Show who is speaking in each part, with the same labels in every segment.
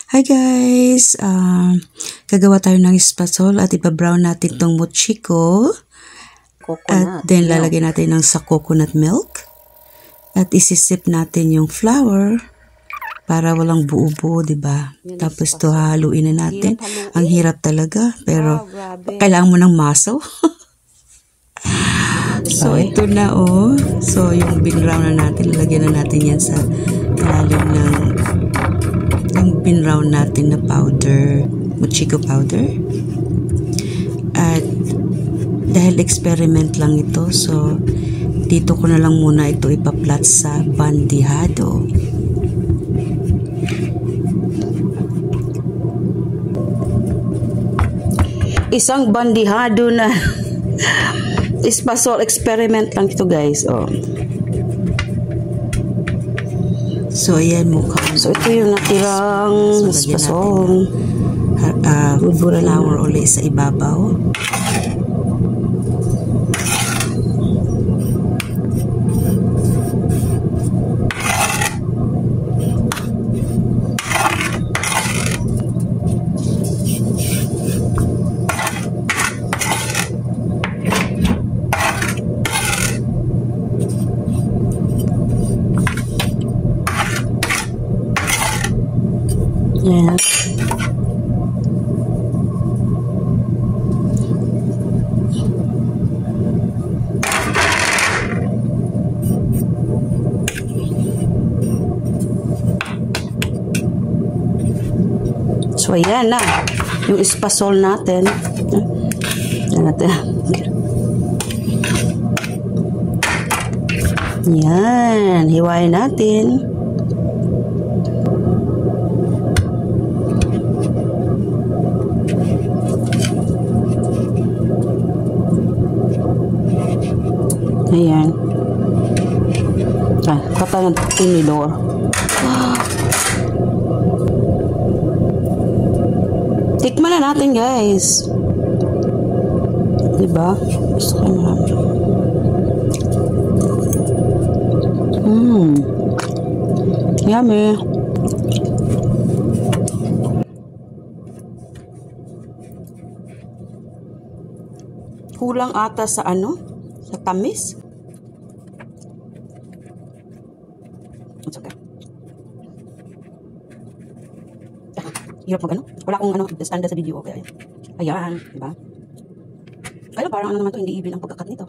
Speaker 1: Hi guys! Gagawa tayo ng espasol at ipa-brown natin tong mochiko. At then lalagyan natin sa coconut milk. At isisip natin yung flour para walang buo-buo, diba? Tapos to haluin na natin. Ang hirap talaga, pero kailangan mo ng muscle. So ito na oh. So yung bin-brown na natin, lalagyan na natin yan sa ilalim ng yung bin-brown natin na powder, mochiko powder. At dahil experiment lang ito, so dito ko na lang muna ito ipaplat sa bandihado. Isang bandihado na espasol experiment lang ito guys. Oh. So ayan mukha. So ito yung natirang espasol. Flour ulit sa ibabaw. Yan. So ayan na yung espasol natin. Yan natin. Yan, hiwain natin. Ayan. Kata ng tinidor. Tikman na natin guys. Diba? Gusto ko naman. Yummy. Kulang ata sa ano? Sa tamis. It's okay. Hirap mag ano? Wala akong ano, standa sa video. Okay. Ayan, diba? Kaya parang ano naman to, hindi even ang pagkakat nito.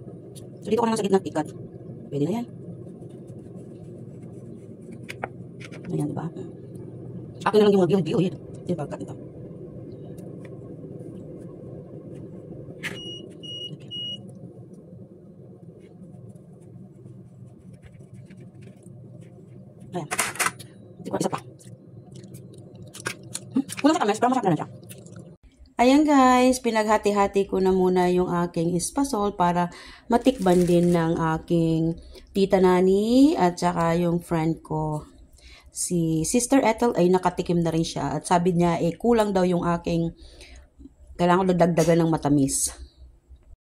Speaker 1: So dito ko na lang sa gitna ikat. Pwede na yan. Ayan, diba? Akin na lang yung mag-gilid. Yung pagkakat nito. Ayan. Hindi ko isa pa. Kulang sa tamis, pero masarap na siya. Ayan guys, pinaghati-hati ko na muna yung aking espasol para matikban din ng aking tita Nani at saka yung friend ko. Si Sister Ethel ay nakatikim na rin siya at sabi niya kulang daw yung aking, kailangan ko dagdagan ng matamis.